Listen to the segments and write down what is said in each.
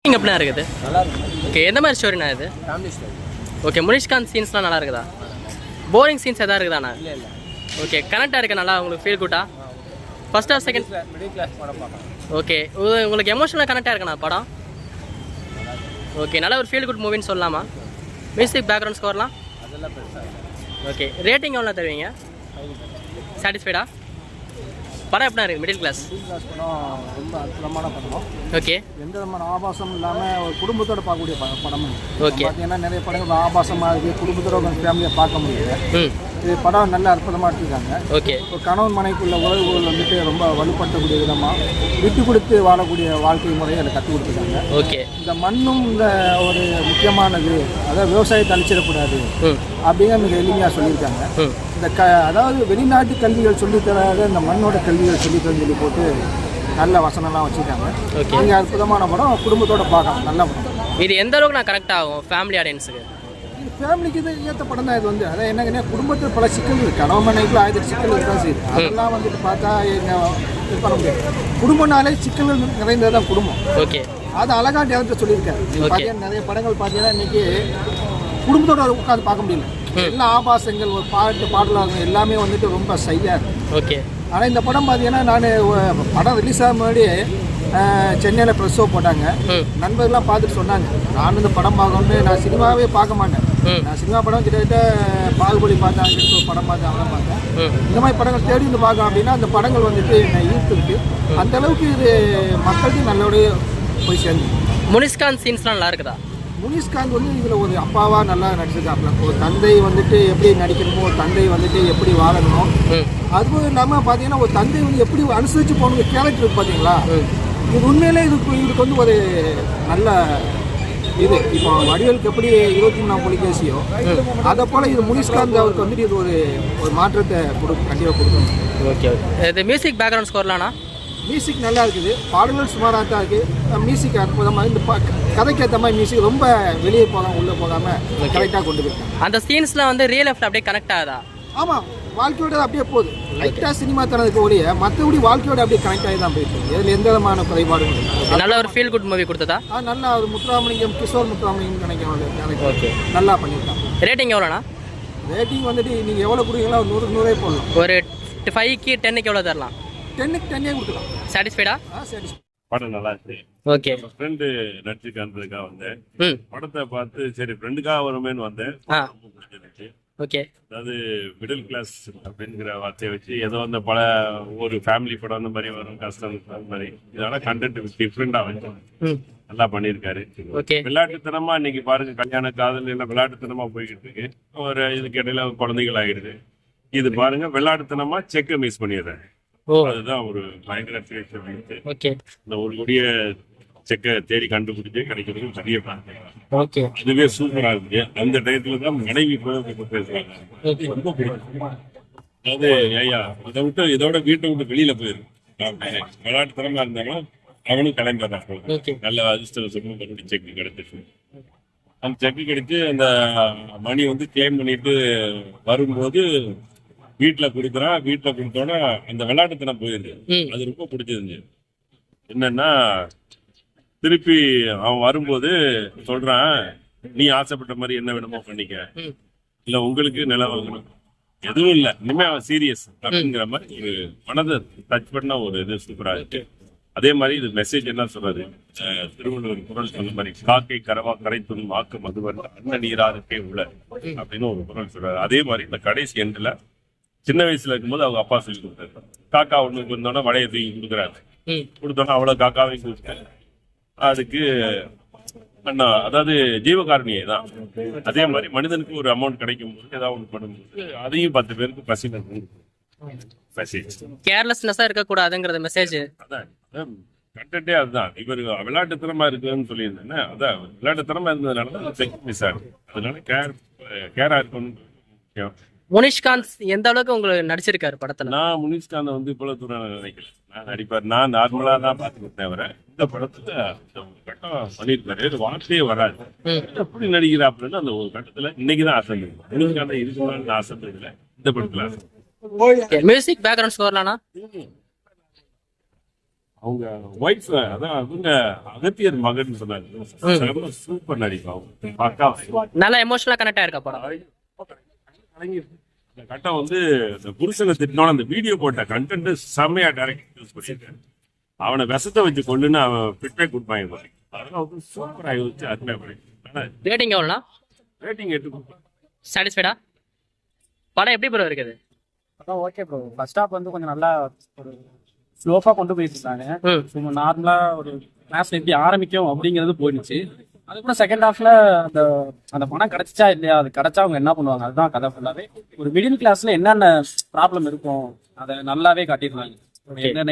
எப்படிண்ணா இருக்குது? ஓகே, எந்த மாதிரி ஸ்டோரிண்ணா இது? ஓகே, முனிஷ்காந்த் சீன்ஸ்லாம் நல்லா இருக்குதா? போரிங் சீன்ஸ் எதாவது இருக்குதாண்ணா? ஓகே, கனெக்டாக இருக்கா நல்லா? உங்களுக்கு ஃபீல் குட்டா? First or second? ஓகே, உங்களுக்கு எமோஷனலாக கனெக்டாக இருக்கண்ணா படம்? ஓகே, நல்ல ஒரு ஃபீல் குட் மூவின்னு சொல்லலாமா? மியூசிக் பேக்ரவுண்ட் ஸ்கோர்லாம் ஓகே. ரேட்டிங் எவ்வளோ தருவீங்க? சாட்டிஸ்ஃபைடா? படம் எப்படினா இருக்குது? மிடில் கிளாஸ் படம் ரொம்ப அற்புதமான படம். ஓகே, எந்த விதமான ஆபாசம் இல்லாமல் ஒரு குடும்பத்தோடு பார்க்கக்கூடிய படம். ஓகே, பார்த்தீங்கன்னா நிறைய படங்கள் ஆபாசமாக இருக்குது, குடும்பத்தோட கொஞ்சம் ஃபேமிலியாக பார்க்க முடியுது. இது படம் நல்ல அற்புதமாக எடுத்துருக்காங்க. ஓகே, இப்போ கணவன் மனைக்குள்ள உறவுகள் வந்துட்டு ரொம்ப வலுப்படுத்தக்கூடிய விதமாக விட்டு கொடுத்து வாழக்கூடிய வாழ்க்கை முறையை அதில் கற்றுக் கொடுத்துருக்காங்க. ஓகே, இந்த மண்ணும் இந்த ஒரு முக்கியமானது, அதாவது விவசாயத்தை அழிச்சிடக்கூடாது அப்படிங்கிற மிக எளிமையாக சொல்லியிருக்காங்க. இந்த அதாவது வெளிநாட்டு கல்விகள் சொல்லித்தராத இந்த மண்ணோட கல்விகள் சொல்லித்தரன்னு சொல்லி போட்டு நல்ல வசனம்லாம் வச்சுருக்காங்க. நீங்கள் அற்புதமான படம், குடும்பத்தோடு பார்க்கலாம், நல்ல படம். இது எந்த அளவுக்கு நான் கரெக்ட் ஆகும் ஃபேமிலி ஆடியன்ஸுக்கு? ஃபேமிலிக்கு இது ஏற்ற படம் தான் இது வந்து. அதான் என்னங்கன்னா குடும்பத்தில் பல சிக்கல்கள், கணவன் மனைவிக்குள்ள 1000 சிக்கல்கள் தான் செய்யுது. அதெல்லாம் வந்துட்டு பார்த்தா இது பண்ண முடியாது. குடும்பம்னாலே சிக்கல்கள் நிறைந்தது தான் குடும்பம். ஓகே, அது அழகாக நேரத்தை சொல்லியிருக்காரு. பார்த்தீங்கன்னா நிறைய படங்கள் பார்த்தீங்கன்னா இன்னைக்கு குடும்பத்தோட உட்காந்து பார்க்க முடியல. எல்லா ஆபாசங்கள், ஒரு பாடலாக எல்லாமே வந்துட்டு ரொம்ப சையாக இருக்குது. ஓகே, ஆனால் இந்த படம் பார்த்தீங்கன்னா நான் படம் ரிலீஸ் ஆக முன்னாடி சென்னையில் ப்ரெஸ் ஷோ போட்டாங்க. நண்பர்கள்லாம் பார்த்துட்டு சொன்னாங்க, நான் இந்த படம் பார்க்கணுன்னு, நான் சினிமாவே பார்க்க மாட்டேன். நான் சினிமா படம் கிட்டத்தட்ட பாகுபலி பார்த்தேன், அடுத்து ஒரு படம் பார்த்தேன், அவனை பார்த்தேன். இந்த மாதிரி படங்கள் தேடி வந்து பார்க்கலாம் அப்படின்னா அந்த படங்கள் வந்துட்டு என்னை ஈர்த்துருக்கு. அந்த அளவுக்கு இது மக்களுக்கு நல்லபடியாக போய் சேர்ந்து. முனிஷ்காந்த் சீன்ஸ்லாம் நல்லா இருக்குதா? முனிஷ்காந்த் வந்து இதில் ஒரு அப்பாவாக நல்லா நடிச்சிருக்காப்புல. ஒரு தந்தை வந்துட்டு எப்படி நடிக்கணுமோ, ஒரு தந்தை வந்துட்டு எப்படி வாழணுமோ, அதுவும் இல்லாமல் பார்த்தீங்கன்னா ஒரு தந்தை வந்து எப்படி அனுசரித்து போகணும் கேரக்டர் இருக்கு பார்த்தீங்களா. இது உண்மையிலே இதுக்கு வந்து ஒரு நல்ல இது. இப்போ வடிவேலுக்கு எப்படி 23ஆம் புலிகேசியோ அதை போல் இது முனிஷ்காந்த் அவருக்கு வந்துட்டு இது ஒரு மாற்றத்தை கண்டிப்பாக கொடுக்கணும். Okay, okay. இது மியூசிக் பேக்ரவுண்ட் ஸ்கோர்லாம்னா? மியூசிக் நல்லா இருக்குது, பாடல்கள் சுமாராக தான் இருக்குது. மியூசிக் அற்புதமாக இந்த கதைக்கு ஏற்ற மாதிரி மியூசிக் ரொம்ப வெளியே போகாமல் உள்ளே போகாமல் கரெக்டாக கொண்டு போயிருக்காங்க. அந்த சீன்ஸ்லாம் வந்து ரியல் லைஃப்ல அப்படியே கனெக்ட் ஆகுதா? ஆமாம், வாழ்க்கையோட அப்படியே போகுது. லைட்டாக சினிமா தனதுக்கு ஒழிய மற்றபடி வாழ்க்கையோட அப்படியே கனெக்ட் ஆகி தான் போயிட்டு இருக்கு. இதில் எந்த விதமான குறைபாடும் இல்லை. நல்ல ஒரு ஃபீல் குட் மூவி கொடுத்ததா? நல்லா ஒரு முத்துராமலிங்கம், கிஷோர் முத்துராமலிங்கம் நினைக்கிறேன். ஓகே, நல்லா பண்ணியிருக்காங்க. ரேட்டிங் எவ்வளோண்ணா? ரேட்டிங் வந்துட்டு நீங்கள் எவ்வளோ கொடுக்குறீங்களோ 100 போடலாம். ஒரு 5க்கு 10க்கு எவ்வளோ தரலாம்? 10க்கு 10 கொடுக்கலாம். சாட்டிஸ்ஃபைடா? சாட்டிஸ்ஃபை. படம் நல்லா இருக்கு. ஓகே, ஃப்ரெண்டு நடிச்சிருக்கான்றதுக்காக வந்தேன். படத்தை பார்த்து சரி ஃப்ரெண்டுக்காக வருமேன்னு வந்தேன். ஓகே, அதாவது மிடில் கிளாஸ் அப்படிங்கிற வார்த்தையை வச்சு ஏதோ அந்த பல ஒரு ஃபேமிலி படம் அந்த மாதிரி வரும், கஷ்டம் அந்த மாதிரி. இதனால கண்டென்ட் டிஃப்ரெண்டா வச்சு நல்லா பண்ணியிருக்காரு. ஓகே, விளையாட்டுத்தனமா இன்னைக்கு பாருங்க, கல்யாண காதல் எல்லாம் விளையாட்டுத்தனமா போய்கிட்டு இருக்கு. ஒரு இதுக்கு இடையில குழந்தைகள் ஆகிடுது. இது பாருங்க, விளையாட்டுத்தனமா செக்கை மிஸ் பண்ணிடுறேன். அதுதான் ஒரு பயங்கர ஓகே. இந்த ஒரு கொடிய செக்கை தேடி கண்டுபிடிச்சே கிடைக்கிறது பெரிய பிளான். ஓகே, இதுவே சூப்பரா இருக்கு. அந்த டயத்துல தான் மனைவி பேசுறாங்க, ரொம்ப பிடிக்கும். அதாவது ஐயா இதை விட்டு இதோட வீட்டை விட்டு வெளியில போயிருக்கு. விளையாட்டுத்தனமா இருந்தாலும் அவனும் கிளம்பிடுறான். நல்ல அதிர்ஷ்டம் சொல்லணும், மறுபடியும் செக்கு கிடைச்சிச்சு. அந்த செக்கு கிடைச்சு அந்த மணி வந்து கிளைம் பண்ணிட்டு வரும்போது வீட்டுல கொடுக்குறான். வீட்டுல கொடுத்தோன்னா அந்த விளையாட்டுத்தனம் போயிருது. அது ரொம்ப பிடிச்சிருந்துச்சு. என்னன்னா திருப்பி அவன் வரும்போது சொல்றான், நீ ஆசைப்பட்ட மாதிரி என்ன வேணுமோ பண்ணிக்க, இல்ல உங்களுக்கு நிலம் வாங்கணும், எதுவும் இல்ல, இனிமே அவன் சீரியஸ் அப்படிங்கிற மாதிரி ஒரு மனதை டச் பண்ண ஒரு இது சூப்பரா இருக்கு. அதே மாதிரி இது மெசேஜ் என்ன சொல்றாரு, திருவள்ளுவர் குரல் சொன்ன மாதிரி, காக்கை கரவா கரைத்தும் வாக்கு மதுவர் அண்ண நீராருக்கே உள்ள அப்படின்னு ஒரு குரல் சொல்றாரு. அதே மாதிரி இந்த கடைசி எண்டுல சின்ன வயசுல இருக்கும்போது அவங்க அப்பா சொல்லி கொடுத்தாரு, காக்கா ஒண்ணுக்கு வந்தோன்னா வடையை தூக்கி கொடுக்குறாரு. கொடுத்தோன்னா அவ்வளவு காக்காவையும் கொடுத்தாரு. அதுக்கு அண்ணா அதாவது ஜீவகாரணியே தான். அதே மாதிரி மனிதனுக்கு ஒரு அமௌண்ட் கிடைக்கும் போது ஏதாவது ஒன்று பண்ணும்போது அதையும் 10 பேருக்கு பசி மெசேஜ். கேர்லெஸ்னஸா இருக்கக்கூடாதுங்கிறது மெசேஜ். அதான் கண்டென்ட்டே அதுதான். இவர் விளையாட்டுத்தனமா இருக்குன்னு சொல்லியிருந்தேன்னா, அதான் விளையாட்டுத்தனமா இருந்ததுனால செக் மிஸ் ஆகுது. அதனால கேரா இருக்கணும் முக்கியம். முனிஷ்காந்த் எந்த அளவுக்கு உங்களுக்கு நடிச்சிருக்காரு படத்துல? நான் முனிஷ்காந்த் வந்து இவ்வளவு தூரம் நினைக்கல. நான் நடிப்பார், நான் நார்மலா தான் பார்த்துக்கிட்டு தவிர இந்த படத்துல கட்டம் பண்ணிருக்காரு. வார்த்தையே வராது, எப்படி நடிக்கிறாப்புன்னு அந்த ஒரு கட்டத்துல இன்னைக்குதான் ஆசை. முனிஷ்காந்த் இருக்குன்னு ஆசை இல்லை, இந்த படத்துல ஆசை. மியூசிக் பேக்ரவுண்ட் ஸ்கோர்லானா அவங்க ஒய்ஃப் அதான் அவங்க அகத்தியர் மகன் சொன்னாங்க. சூப்பர் நடிப்பாங்க. பக்கா நல்லா எமோஷனலா கனெக்ட் ஆயிருக்கா படம்? இந்த கட்டம் வந்து இந்த புருஷனை திட்டினோட அந்த வீடியோ போட்ட கண்டென்ட் செம்மையா டைரக்ட் யூஸ் பண்ணிருக்கேன். அவனை விஷத்தை வச்சு கொண்டுன்னு அவன் ஃபிட்பேக் கொடுப்பாங்க. அதெல்லாம் வந்து சூப்பராக யோசிச்சு அருமையா பண்ணிருக்கேன். ரேட்டிங் எவ்வளோண்ணா? ரேட்டிங் 8 சாட்டிஸ்ஃபைடா? படம் எப்படி ப்ரோ இருக்குது? அதான் ஓகே ப்ரோ. ஃபர்ஸ்ட் ஹாஃப் வந்து கொஞ்சம் நல்லா ஒரு ஸ்லோஃபாக கொண்டு போயிட்டு இருந்தாங்க. சும்மா நார்மலாக ஒரு கிளாஸ் எப்படி ஆரம்பிக்கும் அப்படிங்கிறது போயிடுச்சு. அதுக்கப்புறம் செகண்ட் ஹாஃப்ல அந்த பணம் கிடைச்சா இல்லையா, அது கிடைச்சா அவங்க என்ன பண்ணுவாங்க, அதுதான் கதை ஃபுல்லாவே. ஒரு மிடில் கிளாஸ்ல என்னென்ன ப்ராப்ளம் இருக்கும் அதை நல்லாவே காட்டியிருந்தாங்க.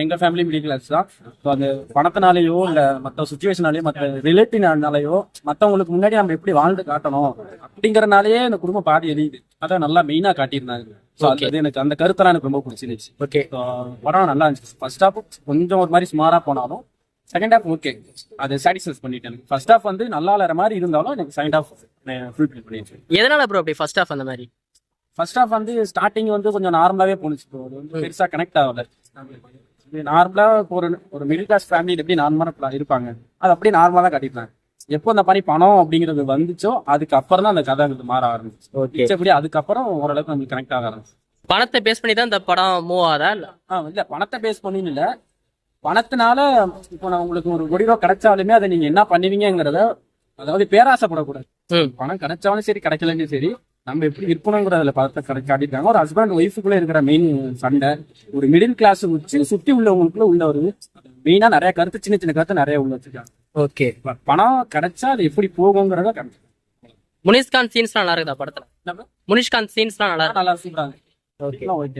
எங்க ஃபேமிலி மிடில் கிளாஸ் தான். ஸோ அந்த பணத்தினாலேயோ இல்லை மற்ற சுச்சுவேஷனாலேயோ மற்ற ரிலேட்டிவ்னாலேயோ மற்றவங்களுக்கு முன்னாடி நம்ம எப்படி வாழ்ந்து காட்டணும் அப்படிங்கறனாலேயே இந்த குடும்பம் பாதி எரியுது. அதான் நல்லா மெயினாக காட்டியிருந்தாங்க. ஸோ அது எனக்கு அந்த கருத்தெல்லாம் எனக்கு ரொம்ப பிடிச்சிருந்துச்சு. ஓகே, படம் நல்லா இருந்துச்சு. ஃபர்ஸ்ட் ஹாஃப் கொஞ்சம் ஒரு மாதிரி சுமாரா போனாலும் செகண்ட் ஹாஃப் ஓகே, அது சாட்டிஸ்ஃபை பண்ணிட்டேன். ஃபர்ஸ்ட் ஹாஃப் வந்து நல்லா இல்லாத மாதிரி இருந்தாலும் எனக்கு செகண்ட் ஹாஃப் ஃபுல்ஃபில் பண்ணிடுச்சு. எதனால ப்ரோ அப்படி ஃபர்ஸ்ட் ஹாஃப் அந்த மாதிரி? ஃபர்ஸ்ட் ஹாஃப் வந்து ஸ்டார்டிங் வந்து கொஞ்சம் நார்மலாவே போணுச்சு ப்ரோ. அது வந்து பெருசா கனெக்ட் ஆகல. நார்மலா ஒரு மிடில் கிளாஸ் ஃபேமிலி எப்படி நார்மலா இருப்பாங்க அது அப்படியே நார்மலா தான் காட்டிருந்தாங்க. எப்போ அந்த மாதிரி பணம் அப்படிங்கிறது வந்துச்சோ அதுக்கப்புறம் தான் அந்த கதை மாற ஆரம்பிச்சு. எப்படி அதுக்கப்புறம் ஓரளவுக்கு நம்மளுக்கு கனெக்ட் ஆக ஆரம்பிச்சு. பணத்தை பேஸ் பண்ணி தான் இந்த படம் மூவ் ஆகுதா? இல்ல பணத்தை பேஸ் பண்ணி இல்ல, பணத்தினால இப்போ நான் உங்களுக்கு ஒரு கோடி ரூபா கிடைச்சாலுமே அதை நீங்க என்ன பண்ணுவீங்கிறத, அதாவது பேராசைப்படக்கூடாது. பணம் கிடைச்சாலும் சரி கிடைக்கலன்னு சரி, நம்ம எப்படி இருக்கணுங்கிறதுல படத்தை காட்டியிருக்காங்க. ஒரு ஹஸ்பண்ட் ஒய்ஃபுக்குள்ள இருக்கிற மெயின் சண்டை, ஒரு மிடில் கிளாஸ் வச்சு சுத்தி உள்ளவங்களுக்குள்ள உள்ள ஒரு மெயினா நிறைய கருத்து, சின்ன சின்ன கருத்து நிறைய உள்ள வச்சிருக்காங்க. ஓகே, பணம் கிடைச்சா அது எப்படி போகுங்கிறத காமிச்சு. முனிஷ்காந்த் சீன்ஸ்லாம் நல்லா இருக்குதா படத்துல? முனிஷ்காந்த் சீன்ஸ்லாம் நல்லா நல்லா சூப்பராங்க.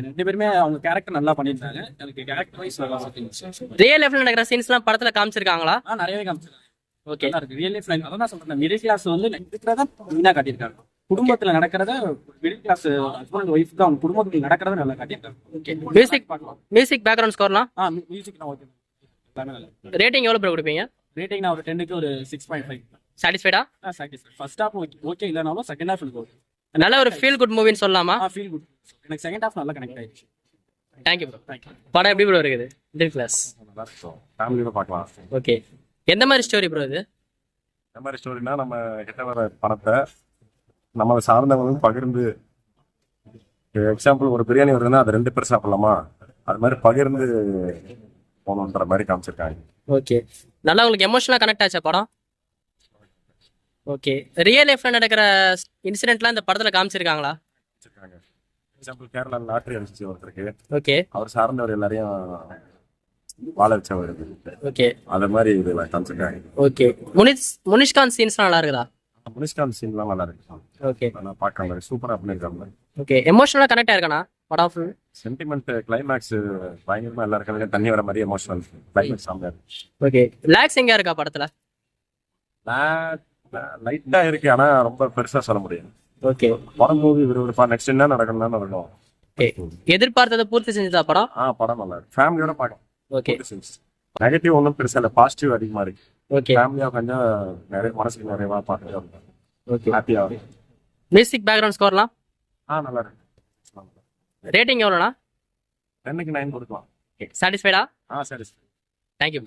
ரெண்டு பேருமே அவங்க கேரக்டர் நல்லா பண்ணிருந்தாங்க. எனக்கு கேரக்டர் வைஸ் நல்லா இருந்துச்சு. ரியல் லைஃப்ல நடக்கிற சீன்ஸ்லாம் படத்துல காமிச்சிருக்காங்களா? நிறையவே காமிச்சிருக்காங்க. ஓகே, ரியல் லைஃப் அதான் சொல்றேன். மிடில் கிளாஸ் வந்து இருக்கிறத மெயினா காட்டியிருக்காங்க. குடும்பத்துல நடக்கிறத மிடில் கிளாஸ் ஹஸ்பண்ட் ஒய்ஃப் தான் அவங்க குடும்பத்துல நடக்கிறத நல்லா காட்டியிருக்காங்க. ஓகே, மியூசிக் மியூசிக் பேக்ரவுண்ட் ஸ்கோர்லாம் மியூசிக் நான் ஓகே. ரேட்டிங் எவ்வளவு ப்ரோ கொடுப்பீங்க? ரேட்டிங் நான் ஒரு 10க்கு ஒரு 6.5. சாட்டிஸ்ஃபைடா? சாட்டிஸ்ஃபை. ஃபர்ஸ்ட் ஹாஃப் ஓகே இல்லனாலும் செகண்ட் ஹாஃப் எனக்கு ஓகே. நல்ல ஒரு ஃபீல் குட் மூவின்னு சொல்லலாமா? Feel good. எனக்கு செகண்ட் ஹாஃப் நல்லா கனெக்ட் ஆயிடுச்சு. Thank you bro. படம் எப்படி ப்ரோ இருக்குது? மிடில் கிளாஸ் ஃபேமிலியோட பார்க்கலாம். ஓகே, எந்த மாதிரி ஸ்டோரி ப்ரோ இது? எந்த மாதிரி ஸ்டோரினா, நம்ம கிட்ட வர பணத்தை நம்மளை சார்ந்தவங்களும் பகிர்ந்து, எக்ஸாம்பிள் ஒரு பிரியாணி வருதுன்னா அது 2 பேர் சாப்பிடலாமா, அது மாதிரி பகிர்ந்து போகணுன்ற மாதிரி காமிச்சிருக்காங்க. ஓகே, நல்லா உங்களுக்கு எமோஷனலா கனெக்ட் ஆச்சா படம்? ஓகே, ரியல் லைஃப்ல நடக்கிற இன்சிடென்ட்லாம் இந்த படத்துல காமிச்சிருக்காங்களா? எக்ஸாம்பிள் கேரளா லாட்டரி அடிச்சு ஒருத்தருக்கு, ஓகே, அவர் சார்ந்தவர் எல்லாரையும் வாழ வச்சவர். ஓகே, அது மாதிரி இதுல காமிச்சிருக்காங்க. ஓகே, முனிஷ்காந்த் சீன்ஸ்லாம் நல்லா இருக்குதா? முனிஷ்காந்த் சீன்லாம் நல்லா இருக்கு. ஓகே, நான் பார்க்கல, சூப்பரா பண்ணிருக்காங்க. ஓகே, எமோஷனலா கனெக்ட் ஆயிருக்கானா படம் ஃபுல்? சென்டிமெண்ட் கிளைமேக்ஸ் பயங்கரமா எல்லா இருக்கிறதுல தண்ணி வர மாதிரி எமோஷனல் கிளைமேக்ஸ் சாமியா. ஓகே, ரிலாக்ஸ் எங்க இருக்கா படத்துல? லைட்டா இருக்கு, ஆனா ரொம்ப பெருசா சொல்ல முடியாது. ஓகே, படம் மூவி விறுவிறுப்பா நெக்ஸ்ட் என்ன நடக்கணும்னு நடக்கும். ஓகே, எதிர்பார்த்ததை பூர்த்தி செஞ்சதா படம்? படம் நல்லா இருக்கு, ஃபேமிலியோட பார்க்கலாம். ஓகே, நெகட்டிவ் ஒன்றும் பெருசா இல்லை, பாசிட்டிவ் அதிகமா இருக்கு. ஓகே, ஃபேமிலியா கொஞ்சம் நிறைய மனசுக்கு நிறையவா பார்க்கலாம். ஓகே, ஹாப்பியா. மியூசிக் பேக்ரவுண்ட் ஸ்கோர்லாம் நல்லா இருக்கு. ரேட்டிங் எவ்வளோண்ணா? 10க்கு 9 கொடுக்கலாம். சாட்டிஸ்ஃபைடா? சரி. தேங்க்யூ.